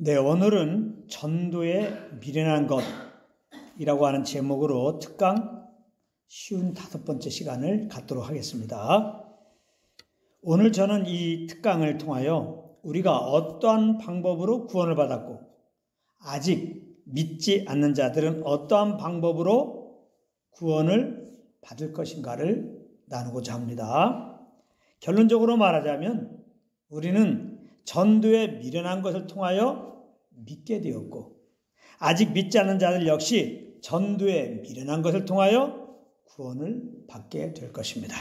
네, 오늘은 전도의 미련한 것이라고 하는 제목으로 특강 55번째 시간을 갖도록 하겠습니다. 오늘 저는 이 특강을 통하여 우리가 어떠한 방법으로 구원을 받았고 아직 믿지 않는 자들은 어떠한 방법으로 구원을 받을 것인가를 나누고자 합니다. 결론적으로 말하자면 우리는 전도에 미련한 것을 통하여 믿게 되었고 아직 믿지 않는 자들 역시 전도에 미련한 것을 통하여 구원을 받게 될 것입니다.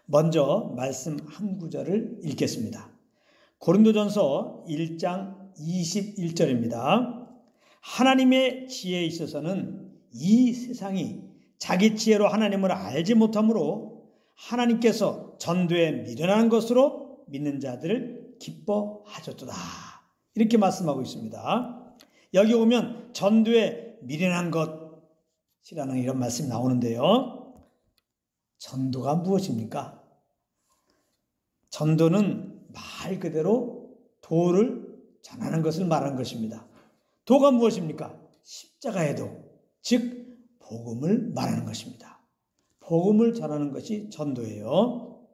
먼저 말씀 한 구절을 읽겠습니다. 고린도전서 1장 21절입니다. 하나님의 지혜에 있어서는 이 세상이 자기 지혜로 하나님을 알지 못하므로 하나님께서 전도에 미련한 것으로 믿는 자들을 기뻐하셨도다. 이렇게 말씀하고 있습니다. 여기 오면 전도에 미련한 것이라는 이런 말씀이 나오는데요. 전도가 무엇입니까? 전도는 말 그대로 도를 전하는 것을 말하는 것입니다. 도가 무엇입니까? 십자가의 도, 즉 복음을 말하는 것입니다. 복음을 전하는 것이 전도예요.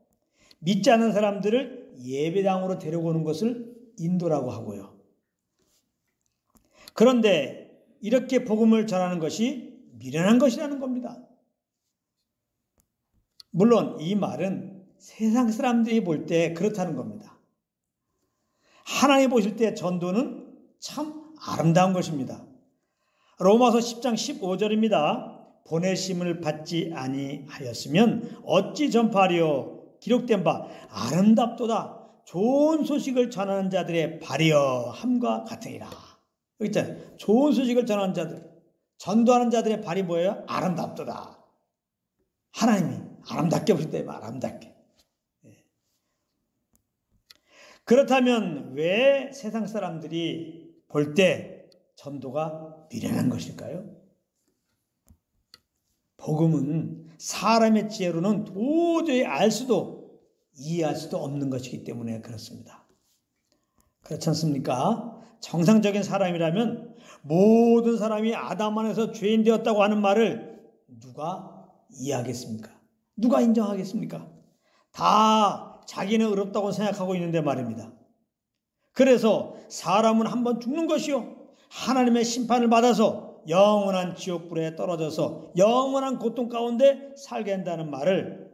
믿지 않는 사람들을 예배당으로 데려오는 것을 인도라고 하고요. 그런데 이렇게 복음을 전하는 것이 미련한 것이라는 겁니다. 물론 이 말은 세상 사람들이 볼 때 그렇다는 겁니다. 하나님 보실 때 전도는 참 아름다운 것입니다. 로마서 10장 15절입니다. 보내심을 받지 아니하였으면 어찌 전파하리요? 기록된 바 아름답도다. 좋은 소식을 전하는 자들의 발이여 함과 같으니라. 여기 있잖아요. 좋은 소식을 전하는 자들, 전도하는 자들의 발이 뭐예요? 아름답도다. 하나님이 아름답게 보실 때 아름답게. 그렇다면 왜 세상 사람들이 볼 때 전도가 미련한 것일까요? 복음은 사람의 지혜로는 도저히 알 수도 이해할 수도 없는 것이기 때문에 그렇습니다. 그렇지 않습니까? 정상적인 사람이라면 모든 사람이 아담 안에서 죄인 되었다고 하는 말을 누가 이해하겠습니까? 누가 인정하겠습니까? 다 자기는 의롭다고 생각하고 있는데 말입니다. 그래서 사람은 한번 죽는 것이요 하나님의 심판을 받아서 영원한 지옥불에 떨어져서 영원한 고통 가운데 살게 한다는 말을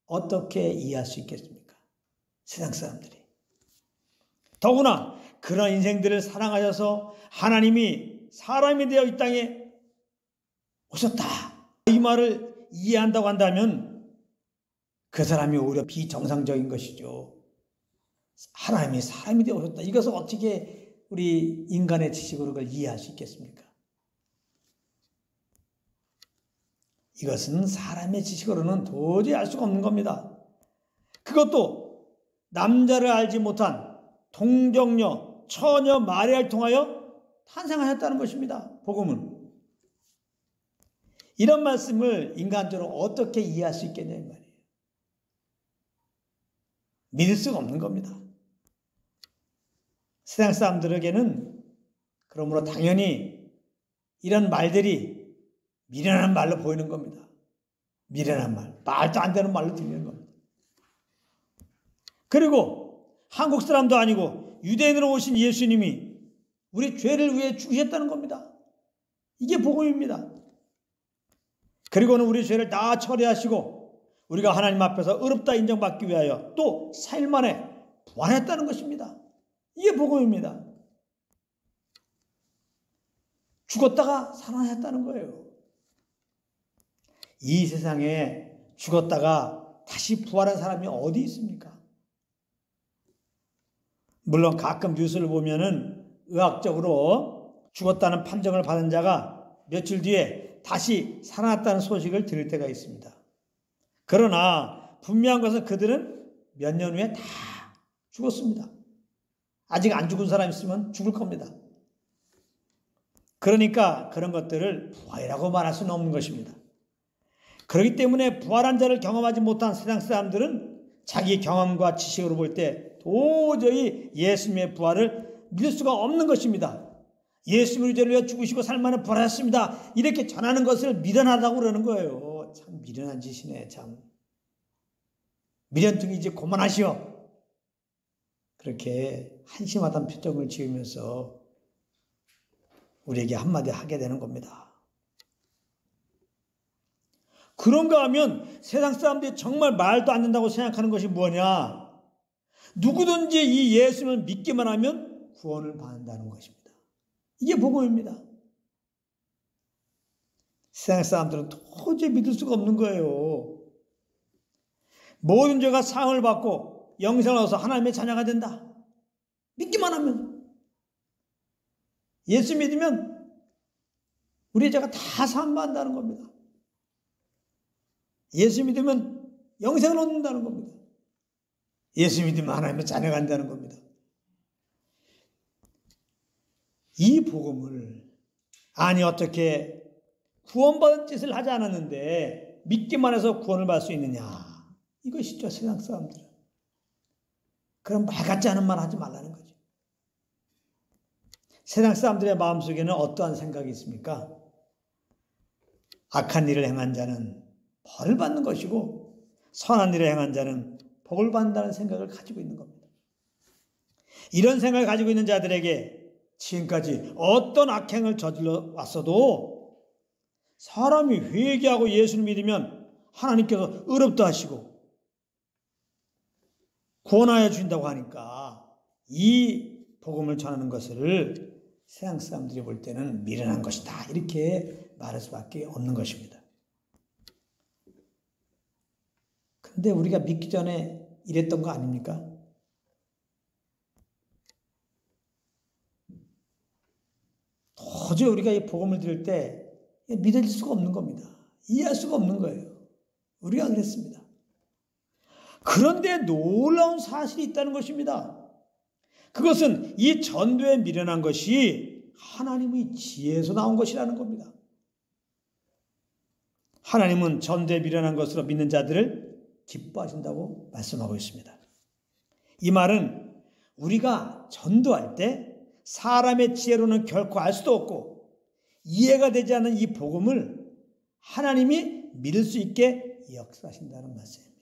어떻게 이해할 수 있겠습니까? 세상 사람들이. 더구나 그런 인생들을 사랑하셔서 하나님이 사람이 되어 이 땅에 오셨다. 이 말을 이해한다고 한다면 그 사람이 오히려 비정상적인 것이죠. 하나님이 사람이 되어 오셨다. 이것을 어떻게 우리 인간의 지식으로 그걸 이해할 수 있겠습니까? 이것은 사람의 지식으로는 도저히 알 수가 없는 겁니다. 그것도 남자를 알지 못한 동정녀, 처녀 마리아를 통하여 탄생하셨다는 것입니다. 복음은. 이런 말씀을 인간적으로 어떻게 이해할 수 있겠냐 이 말이에요. 믿을 수가 없는 겁니다. 세상 사람들에게는 그러므로 당연히 이런 말들이 미련한 말로 보이는 겁니다. 미련한 말. 말도 안 되는 말로 들리는 겁니다. 그리고 한국 사람도 아니고 유대인으로 오신 예수님이 우리 죄를 위해 죽으셨다는 겁니다. 이게 복음입니다. 그리고는 우리 죄를 다 처리하시고 우리가 하나님 앞에서 의롭다 인정받기 위하여 또 4일 만에 부활했다는 것입니다. 이게 복음입니다. 죽었다가 살아나셨다는 거예요. 이 세상에 죽었다가 다시 부활한 사람이 어디 있습니까? 물론 가끔 뉴스를 보면은 의학적으로 죽었다는 판정을 받은 자가 며칠 뒤에 다시 살아났다는 소식을 들을 때가 있습니다. 그러나 분명한 것은 그들은 몇 년 후에 다 죽었습니다. 아직 안 죽은 사람 있으면 죽을 겁니다. 그러니까 그런 것들을 부활이라고 말할 수는 없는 것입니다. 그렇기 때문에 부활한 자를 경험하지 못한 세상 사람들은 자기 경험과 지식으로 볼 때 도저히 예수님의 부활을 믿을 수가 없는 것입니다. 예수님이 우리 죄를 위해 죽으시고 살만을 벌하셨습니다. 이렇게 전하는 것을 미련하다고 그러는 거예요. 참 미련한 짓이네. 참 미련둥이지 그만하시오. 그렇게 한심하다는 표정을 지으면서 우리에게 한마디 하게 되는 겁니다. 그런가 하면 세상 사람들이 정말 말도 안 된다고 생각하는 것이 뭐냐? 누구든지 이 예수를 믿기만 하면 구원을 받는다는 것입니다. 이게 복음입니다. 세상 사람들은 도저히 믿을 수가 없는 거예요. 모든 죄가 사함을 받고 영생을 얻어서 하나님의 자녀가 된다. 믿기만 하면. 예수 믿으면 우리의 죄가 다 사함받는다는 겁니다. 예수 믿으면 영생을 얻는다는 겁니다. 예수 믿으면 하나님의 자녀가 된다는 겁니다. 이 복음을 아니 어떻게 구원받은 짓을 하지 않았는데 믿기만 해서 구원을 받을 수 있느냐. 이것이죠, 세상 사람들은. 그럼 말 같지 않은 말 하지 말라는 거죠. 세상 사람들의 마음속에는 어떠한 생각이 있습니까? 악한 일을 행한 자는 벌을 받는 것이고 선한 일을 행한 자는 복을 받는다는 생각을 가지고 있는 겁니다. 이런 생각을 가지고 있는 자들에게 지금까지 어떤 악행을 저질러 왔어도 사람이 회개하고 예수를 믿으면 하나님께서 의롭다 하시고 구원하여 주신다고 하니까 이 복음을 전하는 것을 세상 사람들이 볼 때는 미련한 것이다. 이렇게 말할 수밖에 없는 것입니다. 근데 우리가 믿기 전에 이랬던 거 아닙니까? 도저히 우리가 이 복음을 들을 때 믿어질 수가 없는 겁니다. 이해할 수가 없는 거예요. 우리가 그랬습니다. 그런데 놀라운 사실이 있다는 것입니다. 그것은 이 전도에 미련한 것이 하나님의 지혜에서 나온 것이라는 겁니다. 하나님은 전도에 미련한 것으로 믿는 자들을 기뻐하신다고 말씀하고 있습니다. 이 말은 우리가 전도할 때 사람의 지혜로는 결코 알 수도 없고 이해가 되지 않는 이 복음을 하나님이 믿을 수 있게 역사하신다는 말씀입니다.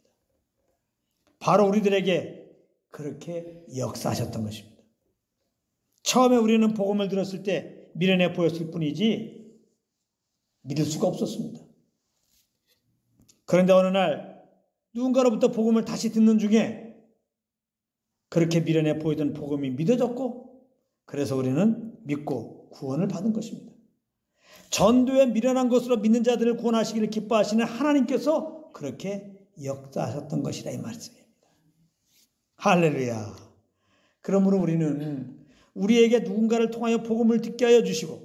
바로 우리들에게 그렇게 역사하셨던 것입니다. 처음에 우리는 복음을 들었을 때 미련해 보였을 뿐이지 믿을 수가 없었습니다. 그런데 어느 날 누군가로부터 복음을 다시 듣는 중에 그렇게 미련해 보이던 복음이 믿어졌고 그래서 우리는 믿고 구원을 받은 것입니다. 전도에 미련한 것으로 믿는 자들을 구원하시기를 기뻐하시는 하나님께서 그렇게 역사하셨던 것이라 이 말씀입니다. 할렐루야. 그러므로 우리는 우리에게 누군가를 통하여 복음을 듣게 하여 주시고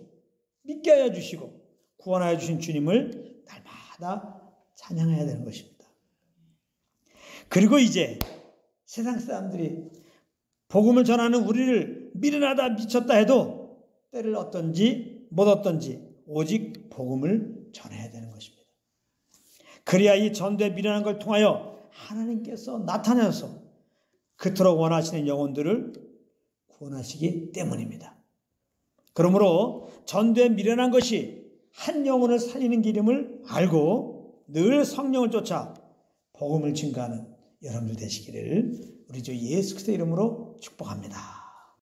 믿게 하여 주시고 구원하여 주신 주님을 날마다 찬양해야 되는 것입니다. 그리고 이제 세상 사람들이 복음을 전하는 우리를 미련하다 미쳤다 해도 때를 얻든지 못 얻든지 오직 복음을 전해야 되는 것입니다. 그래야 이 전도에 미련한 걸 통하여 하나님께서 나타나서 그토록 원하시는 영혼들을 구원하시기 때문입니다. 그러므로 전도에 미련한 것이 한 영혼을 살리는 길임을 알고 늘 성령을 쫓아 복음을 증거하는 여러분들 되시기를 우리 주 예수 그리스도의 이름으로 축복합니다.